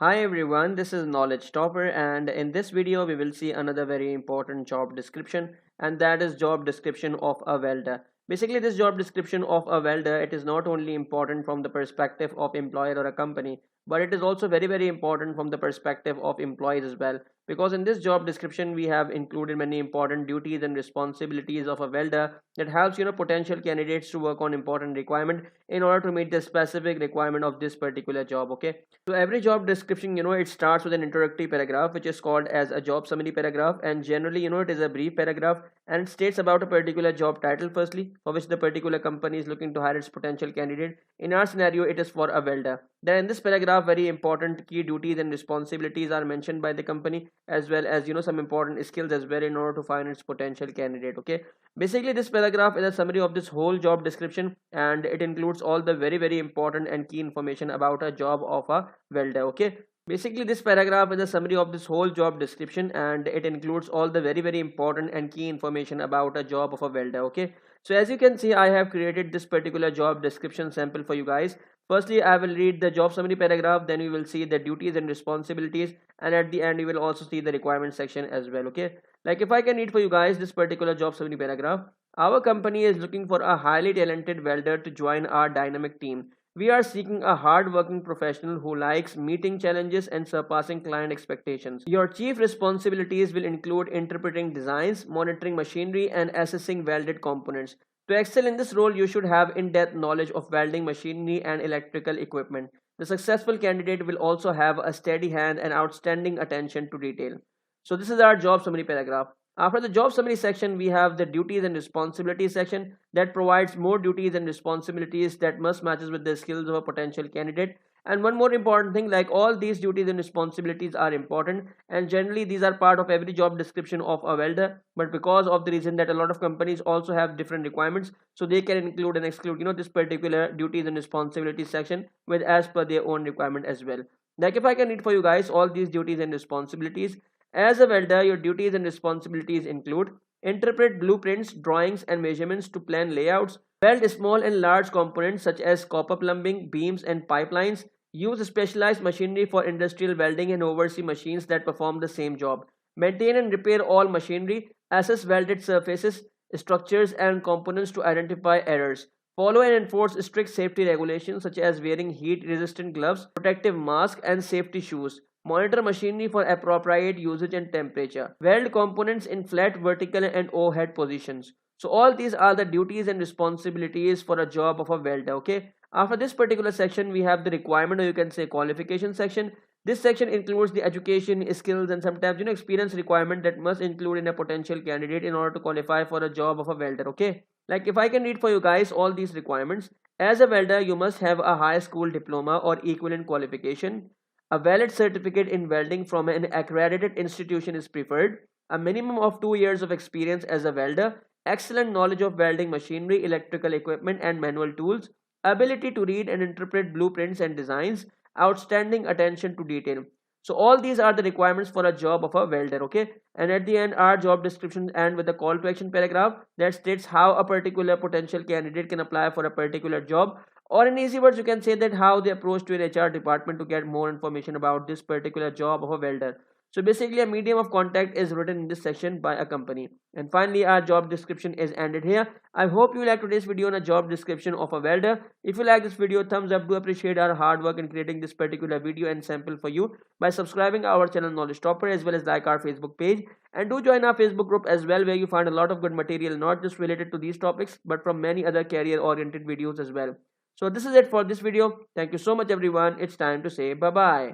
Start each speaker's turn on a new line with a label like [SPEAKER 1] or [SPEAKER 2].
[SPEAKER 1] Hi everyone, this is Knowledge Topper, and in this video we will see another very important job description, and that is job description of a welder. Basically, this job description of a welder, it is not only important from the perspective of employer or a company, but it is also very important from the perspective of employees as well. Because in this job description we have included many important duties and responsibilities of a welder that helps potential candidates to work on important requirement in order to meet the specific requirement of this particular job. Okay, so every job description, it starts with an introductory paragraph, which is called as a job summary paragraph, and generally, it is a brief paragraph, and it states about a particular job title firstly, for which the particular company is looking to hire its potential candidate. In our scenario, it is for a welder. Then in this paragraph, very important key duties and responsibilities are mentioned by the company, as well as some important skills as well in order to find its potential candidate. Okay, basically this paragraph is a summary of this whole job description, and it includes all the very important and key information about a job of a welder. Okay, basically this paragraph is a summary of this whole job description, and it includes all the very important and key information about a job of a welder. Okay, so as you can see, I have created this particular job description sample for you guys. Firstly, I will read the job summary paragraph, then we will see the duties and responsibilities, and at the end you will also see the requirement section as well. Okay, like if I can read for you guys this particular job summary paragraph. Our company is looking for a highly talented welder to join our dynamic team. We are seeking a hard-working professional who likes meeting challenges and surpassing client expectations. Your chief responsibilities will include interpreting designs, monitoring machinery, and assessing welded components. To excel in this role, you should have in-depth knowledge of welding machinery and electrical equipment. The successful candidate will also have a steady hand and outstanding attention to detail. So this is our job summary paragraph. After the job summary section, we have the duties and responsibilities section that provides more duties and responsibilities that must matches with the skills of a potential candidate. And one more important thing, like all these duties and responsibilities are important, and generally these are part of every job description of a welder. But because of the reason that a lot of companies also have different requirements, so they can include and exclude this particular duties and responsibilities section with as per their own requirement as well. Like if I can read for you guys all these duties and responsibilities. As a welder, your duties and responsibilities include interpret blueprints, drawings, and measurements to plan layouts, weld small and large components such as copper plumbing, beams, and pipelines, use specialized machinery for industrial welding and oversee machines that perform the same job, maintain and repair all machinery, assess welded surfaces, structures, and components to identify errors, follow and enforce strict safety regulations such as wearing heat-resistant gloves, protective masks, and safety shoes. Monitor machinery for appropriate usage and temperature. Weld components in flat, vertical, and overhead positions. So all these are the duties and responsibilities for a job of a welder. Okay. After this particular section, we have the requirement, or you can say qualification section. This section includes the education, skills, and sometimes experience requirement that must include in a potential candidate in order to qualify for a job of a welder. Okay. Like if I can read for you guys all these requirements. As a welder, you must have a high school diploma or equivalent qualification. A valid certificate in welding from an accredited institution is preferred. A minimum of 2 years of experience as a welder. Excellent knowledge of welding machinery, electrical equipment, and manual tools. Ability to read and interpret blueprints and designs. Outstanding attention to detail. So all these are the requirements for a job of a welder. Okay, and at the end our job description end with a call to action paragraph that states how a particular potential candidate can apply for a particular job, or in easy words you can say that how they approach to an HR department to get more information about this particular job of a welder. So basically a medium of contact is written in this section by a company. And finally our job description is ended here. I hope you liked today's video on a job description of a welder. If you like this video, thumbs up. Do appreciate our hard work in creating this particular video and sample for you by subscribing our channel Knowledge Topper, as well as like our Facebook page, and do join our Facebook group as well, where you find a lot of good material not just related to these topics but from many other career oriented videos as well. So this is it for this video. Thank you so much everyone. It's time to say bye bye.